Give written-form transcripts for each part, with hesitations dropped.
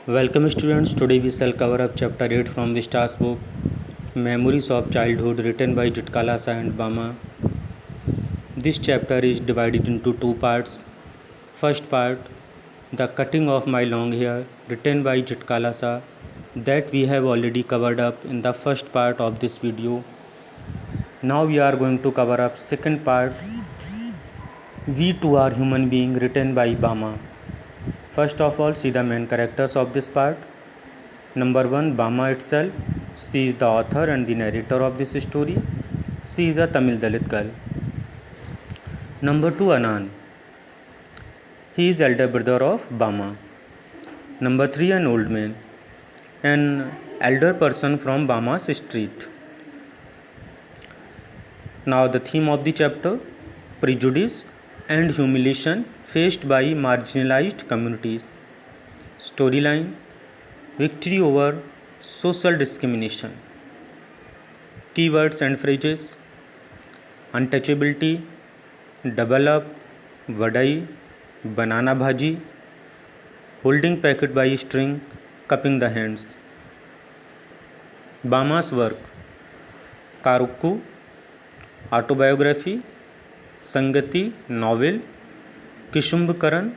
Welcome students. Today we shall cover up chapter 8 from the Stars book, Memories of Childhood, written by Jitkalasa and Bama. This chapter is divided into two parts. First part, The Cutting of My Long Hair, written by Jitkalasa, that we have already covered up in the first part of this video. Now we are going to cover up second part, We Too Are Human Being, written by Bama. First of all, see the main characters of this part. Number 1, Bama itself. She is the author and the narrator of this story. She is a Tamil Dalit girl. Number 2, Anan. He is elder brother of Bama. Number 3, an old man. An elder person from Bama's street. Now the theme of the chapter, prejudice and humiliation faced by marginalized communities. Storyline, victory over social discrimination. Keywords and phrases, untouchability, double up, vadai, banana bhaji, holding packet by string, cupping the hands. Bama's work, Karukku, autobiography, Sangati, novel, Kishumbkaran,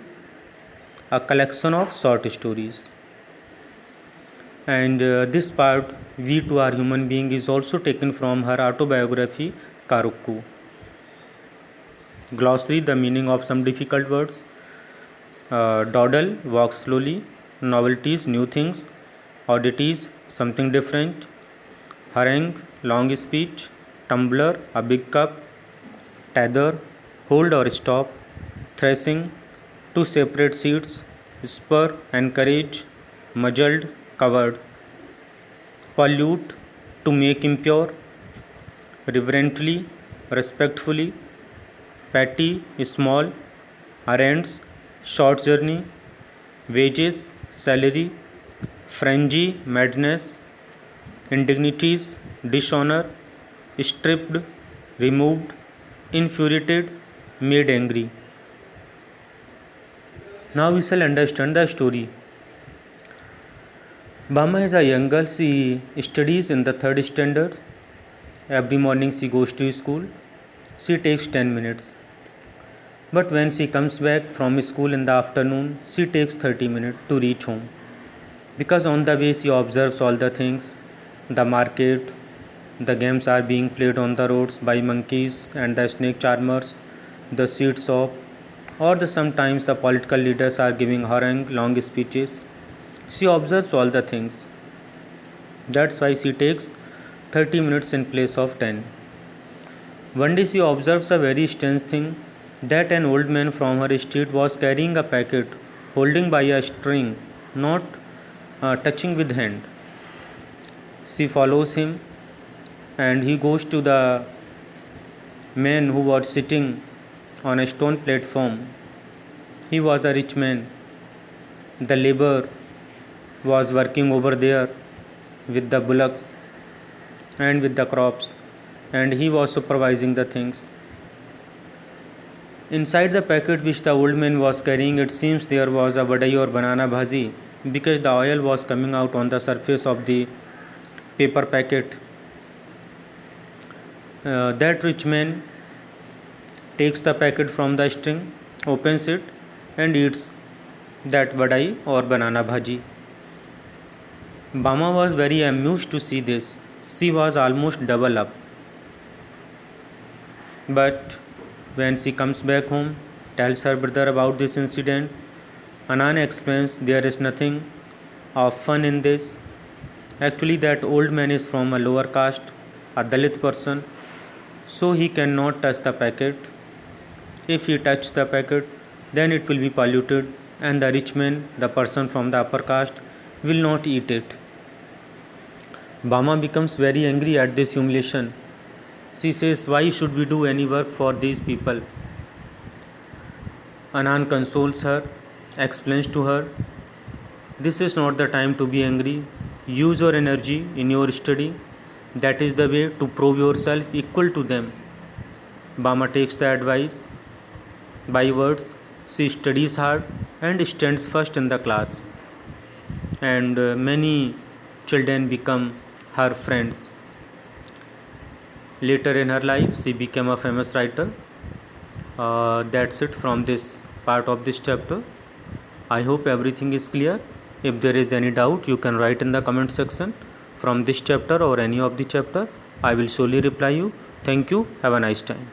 a collection of short stories. And this part, We Too Are Human Being, is also taken from her autobiography, Karukku. Glossary, the meaning of some difficult words. Dawdle, walk slowly. Novelties, new things. Oddities, something different. Harangue, long speech. Tumbler, a big cup. Tether, hold or stop. Thrashing, two separate seats. Spur, encourage. Muzzled, covered. Pollute, to make impure. Reverently, respectfully. Petty, small. Errands, short journey. Wages, salary. Frenzy, madness. Indignities, dishonor. Stripped, removed. Infuriated, made angry. Now we shall understand the story. Bama is a young girl. She studies in the 3rd standard. Every morning she goes to school. She takes 10 minutes. But when she comes back from school in the afternoon, she takes 30 minutes to reach home. Because on the way she observes all the things, the market, the games are being played on the roads by monkeys and the snake charmers, the sweet shop, or sometimes the political leaders are giving harangue long speeches. She observes all the things. That's why she takes 30 minutes in place of 10. One day she observes a very strange thing, that an old man from her street was carrying a packet holding by a string, not touching with hand. She follows him and he goes to the man who was sitting on a stone platform. He was a rich man. The labor was working over there with the bullocks and with the crops, and he was supervising the things. Inside the packet which the old man was carrying, it seems there was a vadai or banana bhaji, because the oil was coming out on the surface of the paper packet. That rich man takes the packet from the string, opens it, and eats that vadai or banana bhaji. Bama was very amused to see this. She was almost double up. But when she comes back home, tells her brother about this incident, Anan explains there is nothing of fun in this. Actually, that old man is from a lower caste, a Dalit person, so he cannot touch the packet. If he touches the packet, then it will be polluted, and the rich man, the person from the upper caste, will not eat it. Bama becomes very angry at this humiliation. She says, why should we do any work for these people? Anan consoles her, explains to her, this is not the time to be angry. Use your energy in your study. That is the way to prove yourself equal to them. Bama takes the advice. By words, she studies hard and stands first in the class. and many children become her friends. Later in her life, she became a famous writer. That's it from this part of this chapter. I hope everything is clear. If there is any doubt, you can write in the comment section from this chapter or any of the chapter. I will surely reply you. Thank you. Have a nice time.